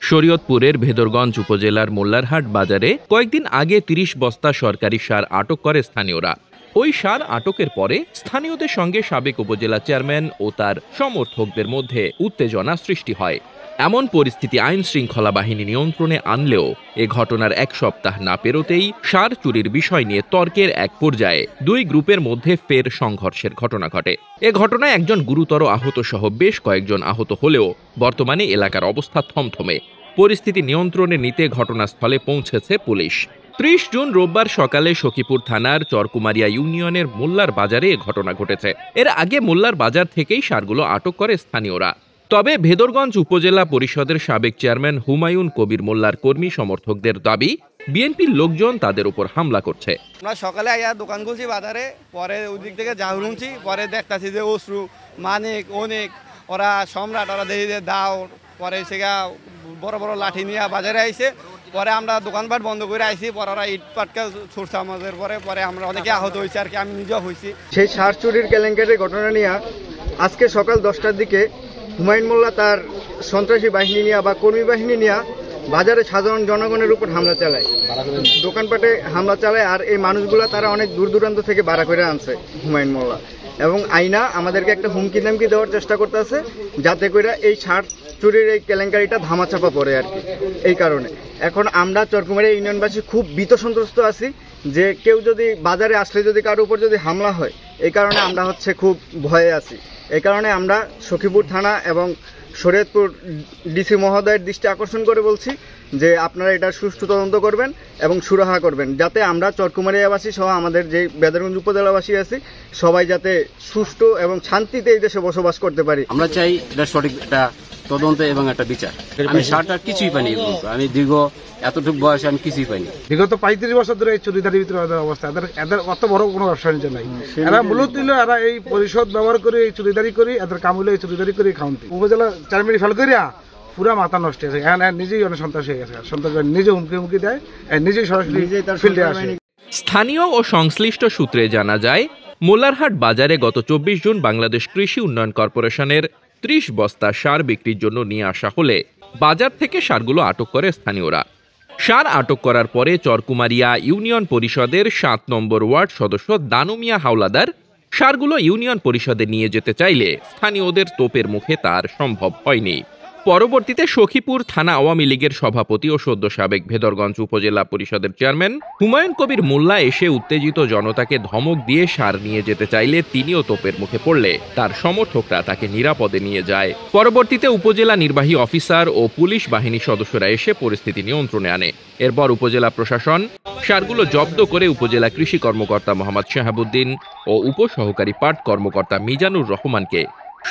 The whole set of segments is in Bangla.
শরীয়তপুরের ভেদরগঞ্জ উপজেলার মোল্লারহাট বাজারে কয়েকদিন আগে ৩০ বস্তা সরকারি সার আটক করে স্থানীয়রা। ওই সার আটকের পরে স্থানীয়দের সঙ্গে সাবেক উপজেলা চেয়ারম্যান ও তার সমর্থকদের মধ্যে উত্তেজনা সৃষ্টি হয়। এমন পরিস্থিতি আইন শৃঙ্খলা বাহিনী নিয়ন্ত্রণে আনলেও এ ঘটনার এক সপ্তাহ না পেরোতেই সার চুরির বিষয় নিয়ে তর্কের এক পর্যায়ে দুই গ্রুপের মধ্যে ফের সংঘর্ষের ঘটনা ঘটে। এ ঘটনায় একজন গুরুতর আহত সহ বেশ কয়েকজন আহত হলেও বর্তমানে এলাকার অবস্থা থমথমে। পরিস্থিতি নিয়ন্ত্রণে নিতে ঘটনাস্থলে পৌঁছেছে পুলিশ। ৩০ জুন রোববার সকালে সখীপুর থানার চরকুমারিয়া ইউনিয়নের মোল্লার বাজারে এ ঘটনা ঘটেছে। এর আগে মোল্লার বাজার থেকেই সারগুলো আটক করে স্থানীয়রা। তবে ভেদরগঞ্জ উপজেলা পরিষদের সাবেক চেয়ারম্যান হুমায়ুন কবির মোল্লার কর্মী সমর্থকদের দাবি, বিএনপির লোকজন তাদের উপর হামলা করছে। আমরা সকালে আইয়া দোকান খুলছি বাজারে, পরে ওই দিক থেকে যা শুনছি, পরে দেখতেছি যে অশ্রু মানিক অনেক ওরা সম্রাট ওরা দেখি যে দাও, পরে সেগা বড় বড় লাঠি নিয়ে বাজারে আইছে। পরে আমরা দোকানপাট বন্ধ করে আইছি, পরে ওরা ইট পাটকা ছুটছে আমাদের। পরে আমরা অনেকে আহত হয়েছি আর কি, আমি নিজেও হয়েছি। সেই সার চুরির কেলেঙ্কারির ঘটনা নিয়ে আজকে সকাল 10টার দিকে হুমায়ুন মোল্লা তার সন্ত্রাসী বাহিনী নিয়ে বা কর্মী বাহিনী নিয়ে বাজারে সাধারণ জনগণের উপর হামলা চালায়, দোকানপাটে হামলা চালায়। আর এই মানুষগুলা তারা অনেক দূর দূরান্ত থেকে ভাড়া করে আনছে হুমায়ুন মোল্লা, এবং আইনা আমাদেরকে একটা হুমকি দামকি দেওয়ার চেষ্টা করতেছে যাতে করে এই সার চুরির এই কেলেঙ্কারিটা ধামাচাপা পড়ে আর কি। এই কারণে এখন আমরা চরকুমারিয়া ইউনিয়নবাসী খুব ভীত সন্ত্রস্ত আছি যে কেউ যদি বাজারে আসলে যদি কারোর উপর যদি হামলা হয়, এই কারণে আমরা খুব ভয়ে আছি। এই কারণে আমরা সখীপুর থানা এবং শরীয়তপুর ডিসি মহোদয়ের দৃষ্টি আকর্ষণ করে বলছি যে আপনারা এটা সুষ্ঠু তদন্ত করবেন এবং সুরাহা করবেন, যাতে আমরা চরকুমারিয়াবাসী সহ আমাদের যে ভেদরগঞ্জ উপজেলাবাসী আছি সবাই যাতে সুষ্ঠু এবং শান্তিতে এই দেশে বসবাস করতে পারি। আমরা চাই এটা সঠিক একটা তদন্ত এবং একটা বিচার। আমি সারটা কিছুই পাইনি, আমি দীর্ঘ এতটুকু বয়সে আমি কিছুই পাইনি। বিগত 35 বছর ধরে এই চুরিদারির ভিতরে অবস্থা, এদের অত বড় কোনো ব্যবসা বাণিজ্য নাই। এরা মূলত এরা এই পরিষদ ব্যবহার করে এই চুরিদারি করি, এদের কাম হলো এই চুরিদারি করে খাওয়ান্তি। উপজেলা চেয়ারম্যান ফেল করিয়া পুরা মাথা নষ্ট হয়েছে। নিজেই অনেক সন্ত্রাস হয়ে গেছে, সন্ত্রাস নিজে হুমকি দেয়, নিজেই সরাসরি ফিল্ডে আসে। স্থানীয় ও সংশ্লিষ্ট সূত্রে জানা যায়, মোল্লারহাট বাজারে গত 24 জুন বাংলাদেশ কৃষি উন্নয়ন কর্পোরেশনের 30 বস্তা সার বিক্রির জন্য নিয়ে আসা হলে বাজার থেকে সারগুলো আটক করে স্থানীয়রা। সার আটক করার পরে চরকুমারিয়া ইউনিয়ন পরিষদের 7 নম্বর ওয়ার্ড সদস্য দানুমিয়া হাওলাদার সারগুলো ইউনিয়ন পরিষদে নিয়ে যেতে চাইলে স্থানীয়দের তোপের মুখে তার সম্ভব হয়নি। পরবর্তীতে সখীপুর থানা আওয়ামী লীগের সভাপতি ও সদ্য সাবেক ভেদরগঞ্জ উপজেলা পরিষদের চেয়ারম্যান হুমায়ুন কবির মোল্লা এসে উত্তেজিত জনতাকে ধমক দিয়ে সার নিয়ে যেতে চাইলে তিনিও তোপের মুখে পড়লে তার সমর্থকরা তাকে নিরাপদে নিয়ে যায়। পরবর্তীতে উপজেলা নির্বাহী অফিসার ও পুলিশ বাহিনীর সদস্যরা এসে পরিস্থিতি নিয়ন্ত্রণে আনে। এরপর উপজেলা প্রশাসন সারগুলো জব্দ করে উপজেলা কৃষি কর্মকর্তা মোহাম্মদ শাহাবুদ্দিন ও উপসহকারী পাট কর্মকর্তা মিজানুর রহমানকে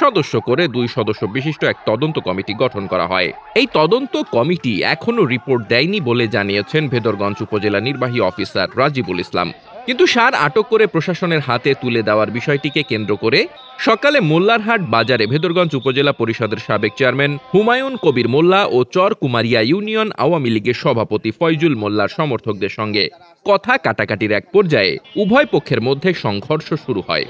সদস্য করে 2 সদস্য বিশিষ্ট এক তদন্ত কমিটি গঠন করা হয়। এই তদন্ত কমিটি এখনো রিপোর্ট দেয়নি বলে জানিয়েছেন ভেদরগঞ্জ উপজেলা নির্বাহী অফিসার রাজিবুল ইসলাম। কিন্তু সার আটক করে প্রশাসনের হাতে তুলে দেওয়ার বিষয়টিকে কেন্দ্র করে সকালে মোল্লারহাট বাজারে ভেদরগঞ্জ উপজেলা পরিষদের সাবেক চেয়ারম্যান হুমায়ুন কবির মোল্লা ও চরকুমারিয়া ইউনিয়ন আওয়ামী লীগের সভাপতি ফয়জুল মোল্লার সমর্থকদের সঙ্গে কথা কাটাকাটির এক পর্যায়ে উভয় পক্ষের মধ্যে সংঘর্ষ শুরু হয়।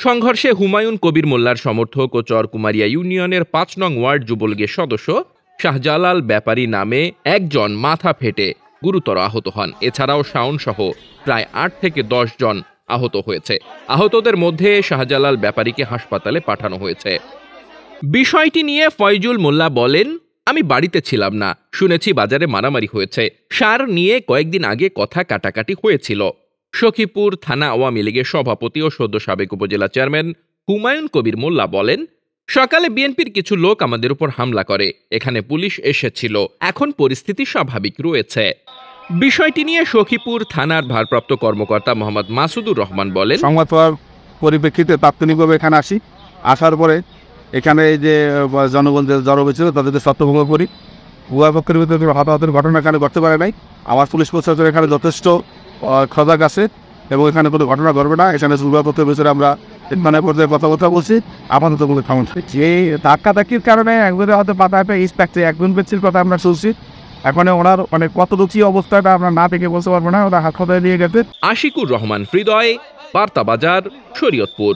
সংঘর্ষে হুমায়ুন কবির মোল্লার সমর্থক ও চরকুমারিয়া ইউনিয়নের 5 নং ওয়ার্ড যুবলীগের সদস্য শাহজালাল ব্যাপারী নামে একজন মাথা ফেটে গুরুতর আহত হন। এছাড়াও শাওন সহ প্রায় 8 থেকে 10 জন আহত হয়েছে। আহতদের মধ্যে শাহজালাল ব্যাপারীকে হাসপাতালে পাঠানো হয়েছে। বিষয়টি নিয়ে ফয়জুল মোল্লা বলেন, আমি বাড়িতে ছিলাম না, শুনেছি বাজারে মারামারি হয়েছে। সার নিয়ে কয়েকদিন আগে কথা কাটাকাটি হয়েছিল। সখীপুর থানা আওয়ামী লীগের সভাপতি ও সদ্য সাবেক উপজেলা চেয়ারম্যান হুমায়ুন কবির মোল্লা বলেন, সকালে বিএনপির কিছু লোক আমাদের উপর হামলা করে, এখানে পুলিশ এসেছিল, এখন পরিস্থিতি স্বাভাবিক রয়েছে। বিষয়টি নিয়ে সখীপুর থানার ভারপ্রাপ্ত কর্মকর্তা মোহাম্মদ মাসুদুর রহমান বলেন, সংবাদ পাওয়ার পরিপ্রেক্ষিতে তাৎক্ষণিকভাবে এখানে আসি। আসার পরে এখানে এই যে জনগণ জড়ো হয়েছিল তাদেরকে ছত্রভঙ্গ করি। উভয় পক্ষের ভিতরে হতাহতের ঘটনা এখানে ঘটতে পারে নাই। আমার পুলিশ প্রশাসন এখানে যথেষ্ট সজাগ আছে এবং এখানে কোনো ঘটনা ঘটবে না। এখানে উভয় পক্ষের ভিতরে আমরা মানে পর্যায়ে কথাবার্তা বলছি, আপাতত কোনো থামন। যে ধাক্কাধাক্কির কারণে একবারে হয়তো পাতা ইস্ট একজন ব্যক্তির কথা আমরা শুনছি। এখন ওনার মানে কত দুঃখী অবস্থাটা আমরা না থেকে বলতে পারবো না, ওরা হাসপাতালে নিয়ে গেছে। আশিকুর রহমান হৃদয়, বার্তা বাজার, শরীয়তপুর।